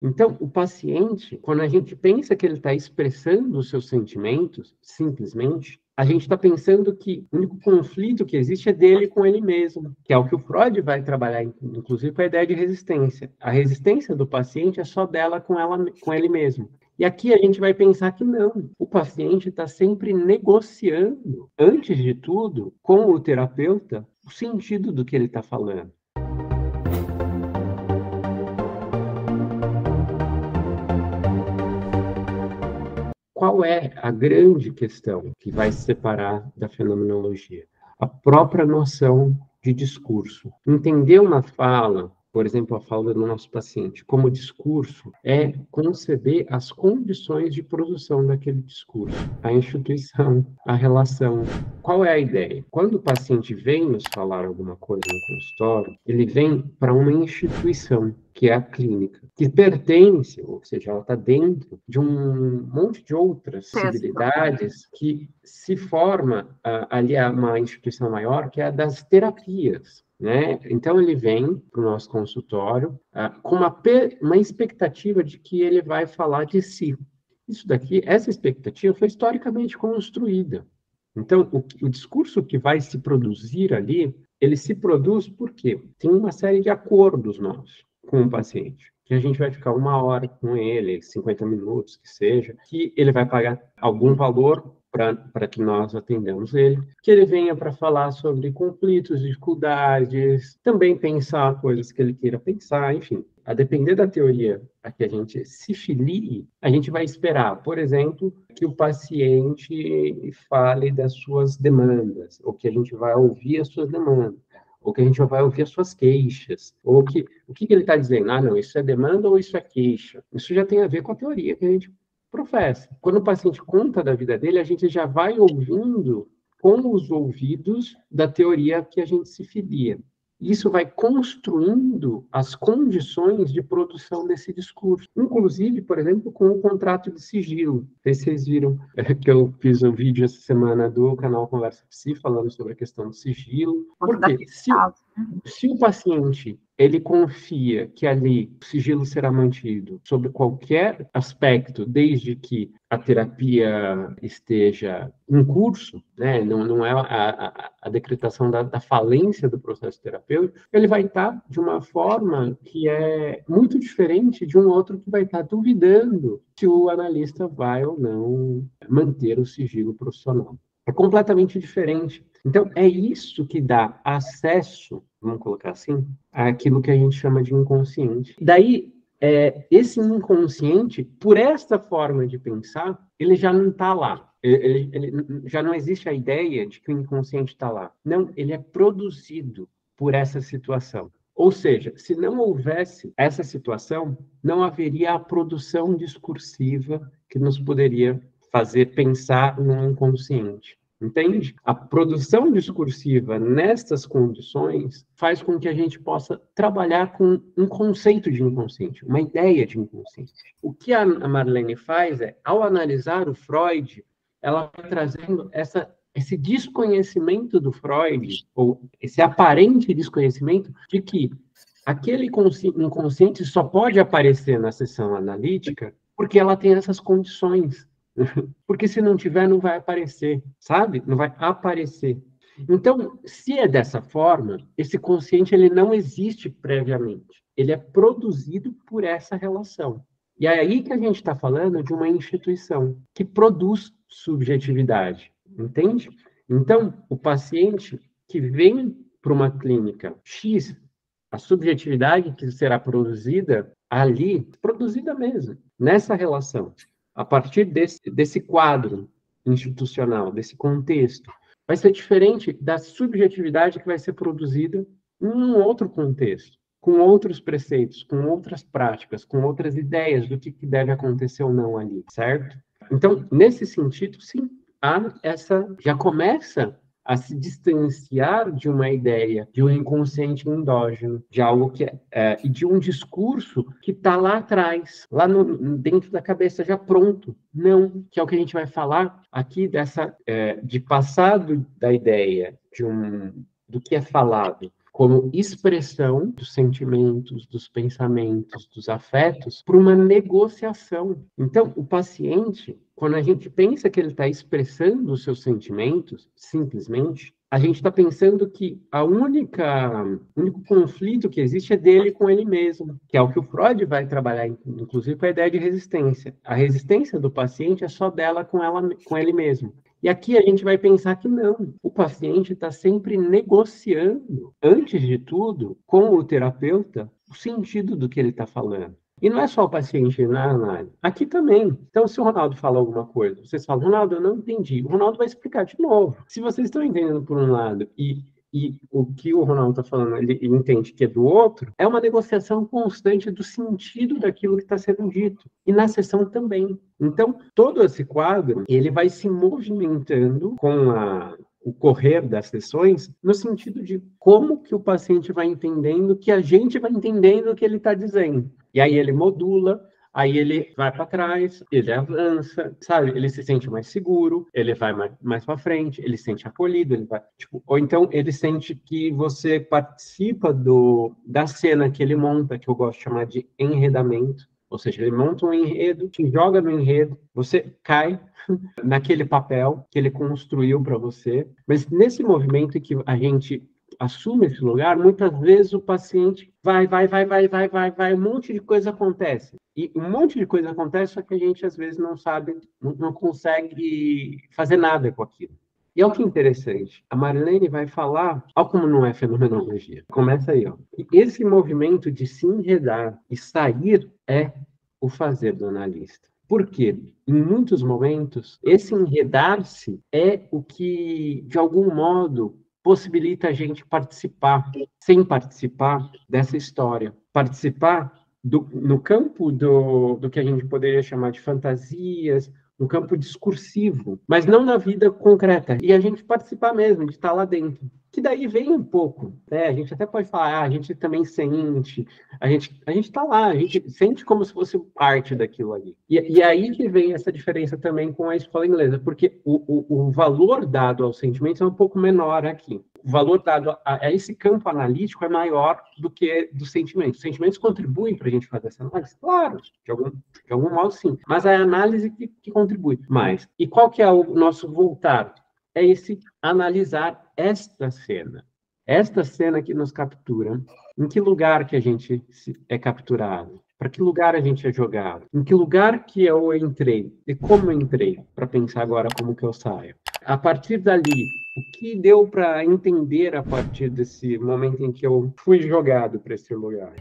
Então, o paciente, quando a gente pensa que ele está expressando os seus sentimentos, simplesmente, a gente está pensando que o único conflito que existe é dele com ele mesmo, que é o que o Freud vai trabalhar, inclusive, com a ideia de resistência. A resistência do paciente é só dela com ele mesmo. E aqui a gente vai pensar que não, o paciente está sempre negociando, antes de tudo, com o terapeuta, o sentido do que ele está falando. Qual é a grande questão que vai se separar da fenomenologia? A própria noção de discurso. Entender uma fala, por exemplo, a fala do nosso paciente, como discurso, é conceber as condições de produção daquele discurso, a instituição, a relação. Qual é a ideia? Quando o paciente vem nos falar alguma coisa no consultório, ele vem para uma instituição, que é a clínica, que pertence, ou seja, ela está dentro de um monte de outras possibilidades que se forma ali uma instituição maior, que é a das terapias. Né? Então, ele vem para o nosso consultório com uma expectativa de que ele vai falar de si. Isso daqui, essa expectativa foi historicamente construída. Então, o discurso que vai se produzir ali, ele se produz porque tem uma série de acordos nossos com o paciente, que a gente vai ficar 1 hora com ele, 50 minutos, que seja, que ele vai pagar algum valor para que nós atendamos ele, que ele venha para falar sobre conflitos, dificuldades, também pensar coisas que ele queira pensar, enfim. A depender da teoria a que a gente se filie, a gente vai esperar, por exemplo, que o paciente fale das suas demandas, ou que a gente vai ouvir as suas demandas, ou que a gente vai ouvir as suas queixas, ou que o que ele está dizendo? Ah, não, isso é demanda ou isso é queixa? Isso já tem a ver com a teoria que a gente professa. Quando o paciente conta da vida dele, a gente já vai ouvindo com os ouvidos da teoria que a gente se filia. Isso vai construindo as condições de produção desse discurso. Inclusive, por exemplo, com o contrato de sigilo. Não sei se vocês viram que eu fiz um vídeo essa semana do canal Conversa Psi falando sobre a questão do sigilo. Porque se o paciente ele confia que ali o sigilo será mantido sobre qualquer aspecto, desde que a terapia esteja em curso, né? Não é a decretação da falência do processo terapêutico, ele vai estar de uma forma que é muito diferente de um outro que vai estar duvidando se o analista vai ou não manter o sigilo profissional. É completamente diferente. Então, é isso que dá acesso, vamos colocar assim, àquilo que a gente chama de inconsciente. Daí, esse inconsciente, por esta forma de pensar, ele já não está lá. Ele já não existe a ideia de que o inconsciente está lá. Não, ele é produzido por essa situação. Ou seja, se não houvesse essa situação, não haveria a produção discursiva que nos poderia fazer pensar no inconsciente. Entende? A produção discursiva nestas condições faz com que a gente possa trabalhar com um conceito de inconsciente, uma ideia de inconsciente. O que a Marlene faz é, ao analisar o Freud, ela vai trazendo esse desconhecimento do Freud, ou esse aparente desconhecimento de que aquele inconsciente só pode aparecer na sessão analítica porque ela tem essas condições. Porque se não tiver, não vai aparecer, sabe? Não vai aparecer. Então, se é dessa forma, esse consciente ele não existe previamente. Ele é produzido por essa relação. E é aí que a gente está falando de uma instituição que produz subjetividade, entende? Então, o paciente que vem para uma clínica X, a subjetividade que será produzida ali, produzida mesmo, nessa relação, a partir desse quadro institucional, desse contexto, vai ser diferente da subjetividade que vai ser produzida em um outro contexto, com outros preceitos, com outras práticas, com outras ideias do que deve acontecer ou não ali, certo? Então, nesse sentido, sim, já começa a se distanciar de uma ideia de um inconsciente endógeno, de algo que e de um discurso que está lá atrás, lá dentro da cabeça, já pronto. Não, que é o que a gente vai falar aqui de passado da ideia do que é falado como expressão dos sentimentos, dos pensamentos, dos afetos, por uma negociação. Então, o paciente, quando a gente pensa que ele está expressando os seus sentimentos, simplesmente, a gente está pensando que o único conflito que existe é dele com ele mesmo, que é o que o Freud vai trabalhar, inclusive, com a ideia de resistência. A resistência do paciente é só dela com ele mesmo. E aqui a gente vai pensar que não, o paciente está sempre negociando, antes de tudo, com o terapeuta, o sentido do que ele está falando. E não é só o paciente na análise, aqui também. Então, se o Ronaldo fala alguma coisa, vocês falam, Ronaldo, eu não entendi. O Ronaldo vai explicar de novo. Se vocês estão entendendo por um lado e o que o Ronaldo está falando, ele entende que é do outro, é uma negociação constante do sentido daquilo que está sendo dito. E na sessão também. Então, todo esse quadro, ele vai se movimentando com o correr das sessões, no sentido de como que o paciente vai entendendo que a gente vai entendendo o que ele está dizendo. E aí ele modula, aí ele vai para trás, ele avança, sabe? Ele se sente mais seguro, ele vai mais para frente, ele se sente acolhido, ele vai, tipo, ou então ele sente que você participa da cena que ele monta, que eu gosto de chamar de enredamento. Ou seja, ele monta um enredo, te joga no enredo, você cai naquele papel que ele construiu para você. Mas nesse movimento em que a gente assume esse lugar, muitas vezes o paciente vai, um monte de coisa acontece. E um monte de coisa acontece, só que a gente às vezes não sabe, não consegue fazer nada com aquilo. E olha que interessante, a Marlene vai falar, olha como não é fenomenologia. Começa aí, ó. E esse movimento de se enredar e sair é o fazer do analista. Por quê? Em muitos momentos, esse enredar-se é o que, de algum modo, possibilita a gente participar, sem participar dessa história. Participar no campo do que a gente poderia chamar de fantasias, no campo discursivo, mas não na vida concreta. E a gente participar mesmo, de estar lá dentro. Que daí vem um pouco, né? A gente até pode falar, a gente também sente, a gente está lá, a gente sente como se fosse parte daquilo ali. E aí que vem essa diferença também com a escola inglesa, porque o valor dado aos sentimentos é um pouco menor aqui. O valor dado a esse campo analítico é maior do que dos sentimentos. Os sentimentos contribuem para a gente fazer essa análise? Claro, de algum modo sim. Mas é a análise que contribui mais. E qual que é o nosso voltar? É esse analisar esta cena que nos captura. Em que lugar que a gente é capturado? Para que lugar a gente é jogado? Em que lugar que eu entrei? E como eu entrei? Para pensar agora como que eu saio. A partir dali, o que deu para entender a partir desse momento em que eu fui jogado para esse lugar?